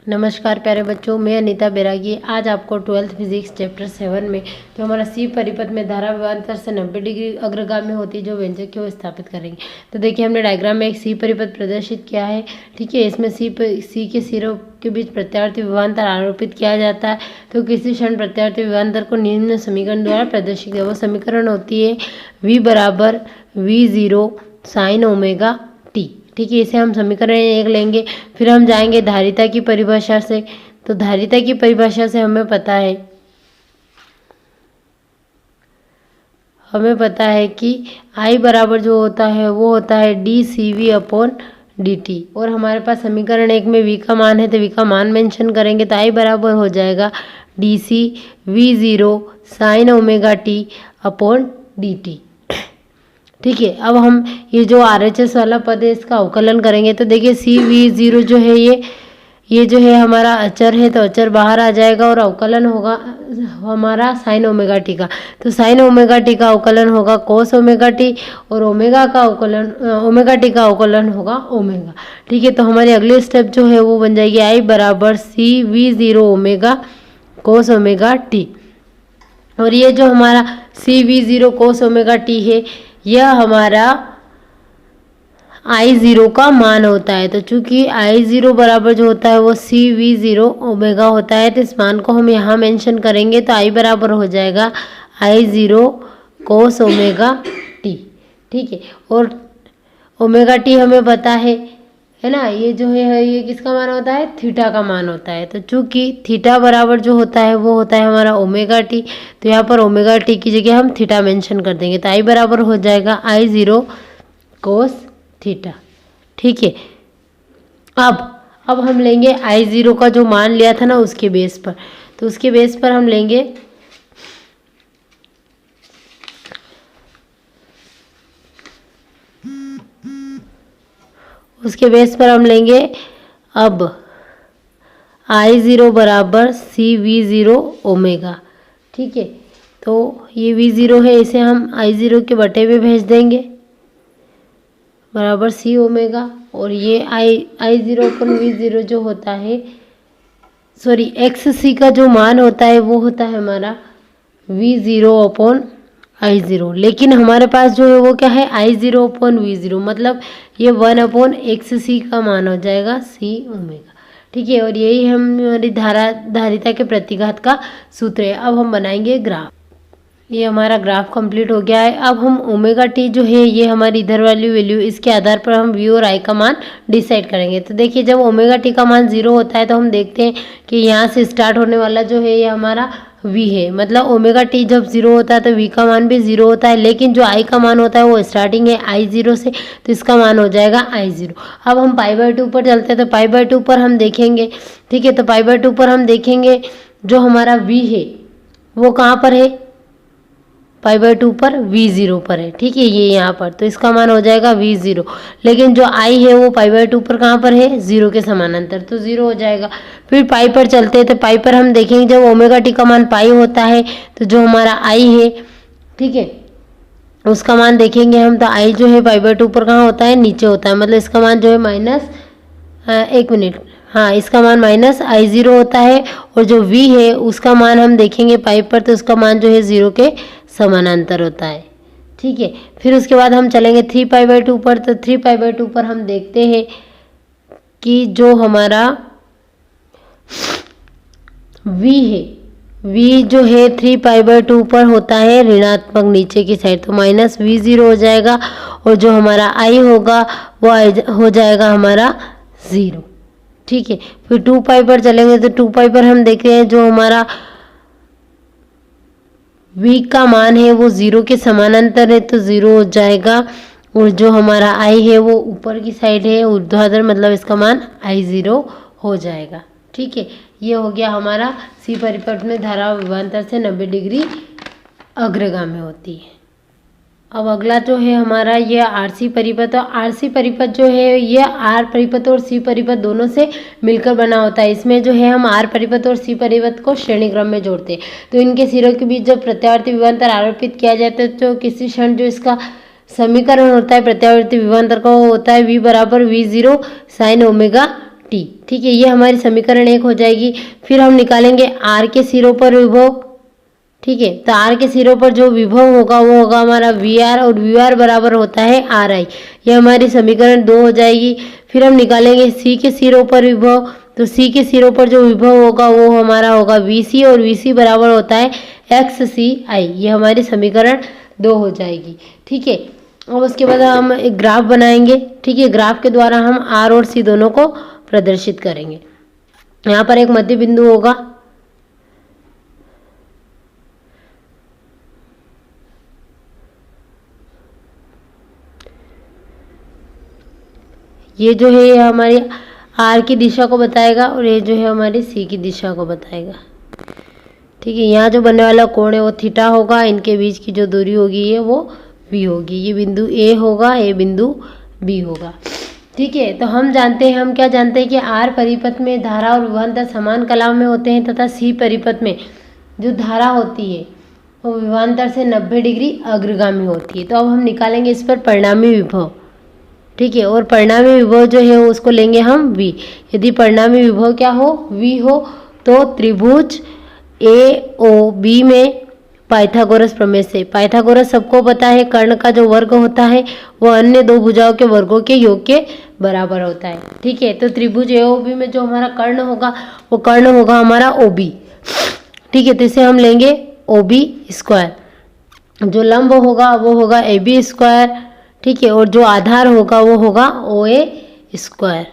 नमस्कार प्यारे बच्चों, मैं अनीता बैरागी आज आपको 12th फिजिक्स चैप्टर 7 में जो हमारा सी परिपथ में धारा विभवांतर से 90 डिग्री अग्रगामी होती है जो व्यंजक है वो स्थापित करेंगे। तो देखिए हमने डायग्राम में एक सी परिपथ प्रदर्शित किया है। ठीक है, इसमें सी के सिरों के बीच प्रत्यावर्ती विभवांतर आरोपित किया जाता है। तो किसी क्षण प्रत्यावर्ती विभवांतर को निम्न समीकरण द्वारा प्रदर्शित किया। वो समीकरण होती है v बराबर v0 साइन ओमेगा टी। ठीक है, इसे हम समीकरण 1 लेंगे। फिर हम जाएंगे धारिता की परिभाषा से। तो धारिता की परिभाषा से हमें पता है कि I बराबर जो होता है वो होता है dCV अपॉन dt। और हमारे पास समीकरण 1 में v का मान है तो v का मान मेंशन करेंगे। तो I बराबर हो जाएगा dC v0 sine omega T upon dt। ठीक है, अब हम ये जो RHS वाला पद है इसका अवकलन करेंगे। तो देखिए CV0 जो है ये जो है हमारा अचर है, तो अचर बाहर आ जाएगा और अवकलन होगा हमारा साइन ओमेगा टी का। तो साइन ओमेगा टी का अवकलन होगा कोस ओमेगा टी और ओमेगा टी का अवकलन होगा ओमेगा। ठीक है, तो हमारी अगली स्टेप जो है वो बन जाएगी I बराबर CV0 ओमेगा कोस ओमेगा टी। और ये जो हमारा CV0 कोस ओमेगा टी है यह हमारा I0 का मान होता है। तो चूंकि I0 बराबर जो होता है वो CV0 ओमेगा होता है, तो इस मान को हम यहाँ मेंशन करेंगे। तो I बराबर हो जाएगा I0 कोस ओमेगा टी। ठीक है, और ओमेगा टी हमें पता है ना, ये जो है ये किसका मान होता है, थीटा का मान होता है। तो चूंकि थीटा बराबर जो होता है वो होता है हमारा ओमेगा टी, तो यहाँ पर ओमेगा टी की जगह हम थीटा मेंशन कर देंगे। तो I बराबर हो जाएगा I0 कोस थीटा। ठीक है, अब हम लेंगे I0 का जो मान लिया था ना उसके बेस पर। तो उसके बेस पर हम लेंगे अब I0 बराबर CV0 ओमेगा। ठीक है, तो ये V0 है, इसे हम I0 के बटे में भेज देंगे बराबर C ओमेगा। और ये I0 अपन V0 जो होता है XC का जो मान होता है वो होता है हमारा V0 अपॉन I0। लेकिन हमारे पास जो है वो क्या है I0 अपॉन V0, मतलब ये 1 अपॉन XC का मान हो जाएगा C ओमेगा। ठीक है, और यही हमारी धारिता के प्रतिघात का सूत्र है। अब हम बनाएंगे ग्राफ। ये हमारा ग्राफ कंप्लीट हो गया है। अब हम ओमेगा टी जो है ये हमारी इधर वाली वैल्यू, इसके आधार पर हम V और I का मान डिसाइड करेंगे। तो देखिए जब ओमेगा टी का मान 0 होता है तो हम देखते हैं कि यहाँ से स्टार्ट होने वाला जो है ये हमारा V है, मतलब ओमेगा टी जब 0 होता है तो V का मान भी 0 होता है। लेकिन जो I का मान होता है वो स्टार्टिंग है I0 से, तो इसका मान हो जाएगा I0। अब हम π/2 पर चलते हैं। तो π/2 पर हम देखेंगे, ठीक है, तो π/2 पर हम देखेंगे जो हमारा V है वो कहाँ पर है, π/2 पर V0 पर है। ठीक है, ये यहाँ पर, तो इसका मान हो जाएगा V0। लेकिन जो I है वो π/2 पर कहाँ पर है, 0 के समानांतर, तो 0 हो जाएगा। फिर पाई पर चलते हैं। तो पाई पर हम देखेंगे जब ओमेगा टी का मान पाई होता है तो जो हमारा I है, ठीक है, उसका मान देखेंगे हम। तो I जो है π/2 पर कहाँ होता है, नीचे होता है, मतलब इसका मान जो है इसका मान माइनस I0 होता है। और जो V है उसका मान हम देखेंगे पाई पर, तो उसका मान जो है 0 के समानांतर होता है। ठीक है, फिर उसके बाद हम चलेंगे 3π/2 पर। तो 3π/2 पर हम देखते हैं कि जो हमारा V है, V जो है 3π/2 पर होता है ऋणात्मक नीचे की साइड, तो माइनस V0 हो जाएगा। और जो हमारा I होगा वो हो जाएगा हमारा 0। ठीक है, फिर 2π पर चलेंगे। तो 2π पर हम देख रहे हैं जो हमारा V का मान है वो 0 के समानांतर है, तो 0 हो जाएगा। और जो हमारा I है वो ऊपर की साइड है ऊर्ध्वाधर, मतलब इसका मान I0 हो जाएगा। ठीक है, ये हो गया हमारा सी परिपथ में धारा विभवांतर से 90 डिग्री अग्रगामी होती है। अब अगला जो है हमारा ये RC परिपथ। और RC परिपथ जो है ये R परिपथ और C परिपथ दोनों से मिलकर बना होता है। इसमें जो है हम R परिपथ और C परिपथ को श्रेणी क्रम में जोड़ते हैं। तो इनके सिरों के बीच जब प्रत्यावर्ती विभवांतर आरोपित किया जाता है तो किसी क्षण जो इसका समीकरण होता है प्रत्यावर्ती विभवांतर का वो होता है V बराबर V0 साइन ओमेगा टी। ठीक है, ये हमारी समीकरण 1 हो जाएगी। फिर हम निकालेंगे आर के सिरों पर विभव। ठीक है, तो आर के सिरों पर जो विभव होगा वो होगा हमारा वी आर, और वी आर बराबर होता है आर आई। ये हमारी समीकरण 2 हो जाएगी। फिर हम निकालेंगे सी के सिरों पर विभव, तो सी के सिरों पर जो विभव होगा वो हमारा होगा वी सी, और वी सी बराबर होता है एक्स सी आई। ये हमारी समीकरण 2 हो जाएगी। ठीक है, अब उसके बाद हम एक ग्राफ बनाएंगे। ठीक है, ग्राफ के द्वारा हम आर और सी दोनों को प्रदर्शित करेंगे। यहाँ पर एक मध्य बिंदु होगा, ये जो है ये हमारी आर की दिशा को बताएगा, और ये जो है हमारी सी की दिशा को बताएगा। ठीक है, यहाँ जो बनने वाला कोण है वो थीटा होगा, इनके बीच की जो दूरी होगी ये वो वी होगी। ये बिंदु ए होगा, ये बिंदु बी होगा। ठीक है, तो हम जानते हैं, हम क्या जानते हैं कि आर परिपथ में धारा और विभवांतर समान कलाओं में होते हैं, तथा सी परिपथ में जो धारा होती है वो विभवांतर से 90 डिग्री अग्रगामी होती है। तो अब हम निकालेंगे इस पर परिणामी विभव। ठीक है, और परिणामी विभव जो है उसको लेंगे हम v। यदि परिणामी विभव क्या हो, v हो, तो त्रिभुज ए ओ बी में पाइथागोरस प्रमेय से, पाइथागोरस सबको पता है कर्ण का जो वर्ग होता है वो अन्य दो भुजाओं के वर्गों के योग के बराबर होता है। ठीक है, तो त्रिभुज ए ओ बी में जो हमारा कर्ण होगा वो कर्ण होगा हमारा ओ बी। ठीक है, तो इसे हम लेंगे ओ बी स्क्वायर। जो लंब होगा वो होगा ए बी स्क्वायर। ठीक है, और जो आधार होगा वो होगा ओ ए स्क्वायर।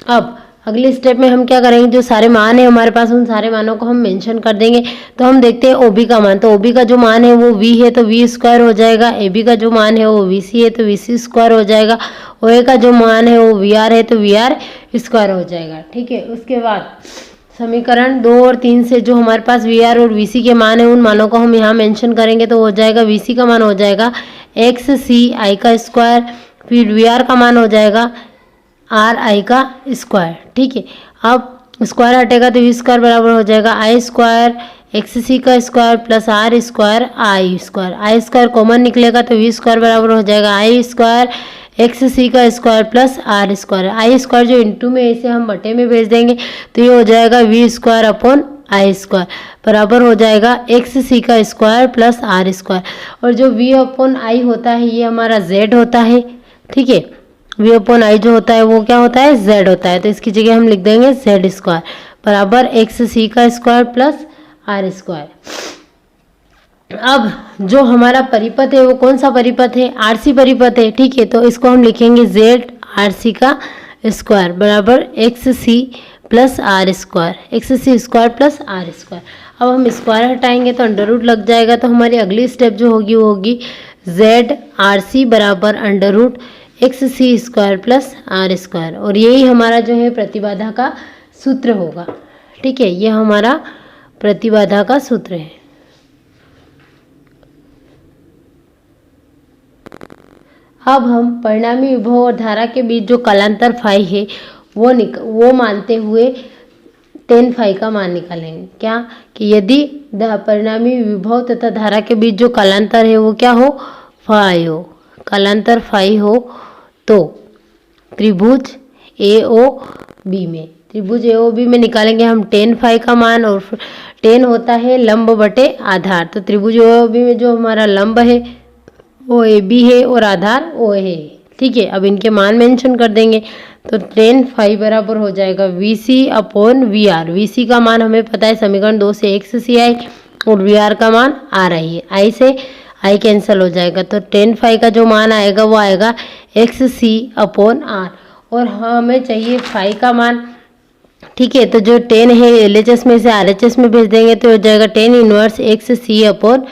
अब अगले स्टेप में हम क्या करेंगे, जो सारे मान है हमारे पास उन सारे मानों को हम मेंशन कर देंगे। तो हम देखते हैं ओबी का मान, तो ओबी का जो मान है वो वी है तो वी स्क्वायर हो जाएगा। एबी का जो मान है वो वी सी है तो वी सी स्क्वायर हो जाएगा। ओ ए का जो मान है वो वी आर है तो वी आर स्क्वायर हो जाएगा। ठीक है, उसके बाद समीकरण 2 और 3 से जो हमारे पास वी आर और वी सी के मान है उन मानों को हम यहाँ मेंशन करेंगे। तो हो जाएगा वी सी का मान हो जाएगा एक्स सी आई का स्क्वायर, फिर वी आर का मान हो जाएगा आर आई का स्क्वायर। ठीक है, अब स्क्वायर हटेगा तो वी स्क्वायर बराबर हो जाएगा आई स्क्वायर एक्स सी का square plus R square I square. I square common निकलेगा तो वी स्क्वायर बराबर हो जाएगा आई स्क्वायर एक्स सी का square plus R square. I square जो इंटू में इसे हम बटे में भेज देंगे तो ये हो जाएगा V square upon I square बराबर हो जाएगा एक्स सी का स्क्वायर प्लस आर स्क्वायर। और जो वी अपॉन आई होता है ये हमारा जेड होता है। ठीक है, वी अपॉन आई जो होता है वो क्या होता है, जेड होता है। तो इसकी जगह हम लिख देंगे जेड स्क्वायर बराबर एक्स सी का स्क्वायर प्लस आर स्क्वायर। अब जो हमारा परिपथ है वो कौन सा परिपथ है, आरसी परिपथ है। ठीक है, तो इसको हम लिखेंगे जेड आर सी का स्क्वायर बराबर X C plus R square, X C square plus R square. अब हम स्क्वायर हटाएंगे तो अंडर रूट लग जाएगा। तो हमारी अगली स्टेप जो होगी वो होगी जेड आर सी बराबर under root X C square plus R square. और यही हमारा जो है प्रतिबाधा का सूत्र होगा। ठीक है, ये हमारा प्रतिबाधा का सूत्र है। अब हम परिणामी विभव और धारा के बीच जो कालांतर फाई है वो मानते हुए tan फाई का मान निकालेंगे। क्या कि यदि परिणामी विभव तथा धारा के बीच जो कालांतर है वो क्या हो, फाई हो, कालांतर फाई हो, तो त्रिभुज ए ओ बी में, त्रिभुज ए ओ बी में निकालेंगे हम tan फाई का मान। और tan होता है लंब बटे आधार। तो त्रिभुज ए ओ बी में जो हमारा लंब है वो ए बी है और आधार ओ है। ठीक है, अब इनके मान मेंशन कर देंगे। तो tan फाई बराबर हो जाएगा V C upon V R. V C का मान हमें पता है समीकरण 2 से एक्स सी आई, और वी आर का मान आर आई है। आई से आई कैंसिल हो जाएगा। तो tan फाई का जो मान आएगा वो आएगा एक्स सी अपॉन आर। और हमें चाहिए फाई का मान। ठीक है, तो जो tan है LHS में से RHS में भेज देंगे तो हो जाएगा tan inverse X C upon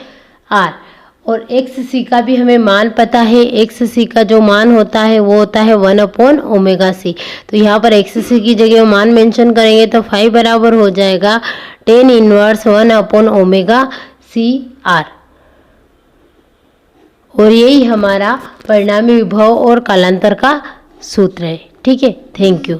R. और एक्स सी का भी हमें मान पता है। एक्स सी का जो मान होता है वो होता है 1 अपॉन ओमेगा सी। तो यहाँ पर एक्स सी की जगह मान मेंशन करेंगे तो फाई बराबर हो जाएगा tan inverse 1 upon omega C R. और यही हमारा परिणामी विभव और कालांतर का सूत्र है। ठीक है, थैंक यू।